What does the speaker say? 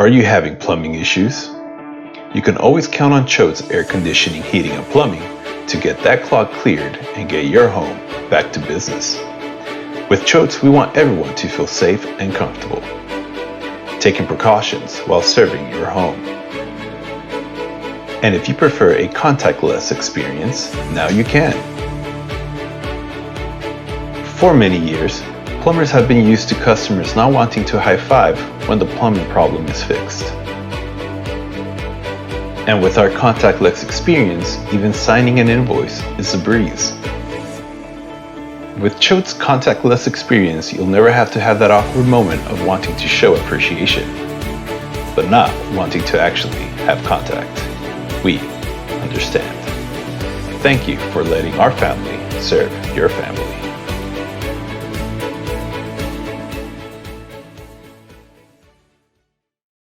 Are you having plumbing issues? You can always count on Choate's Air Conditioning, Heating, and Plumbing to get that clog cleared and get your home back to business. With Choate's, we want everyone to feel safe and comfortable, taking precautions while serving your home. And if you prefer a contactless experience, now you can. For many years, plumbers have been used to customers not wanting to high-five when the plumbing problem is fixed. And with our contactless experience, even signing an invoice is a breeze. With Choate's contactless experience, you'll never have to have that awkward moment of wanting to show appreciation, but not wanting to actually have contact. We understand. Thank you for letting our family serve your family.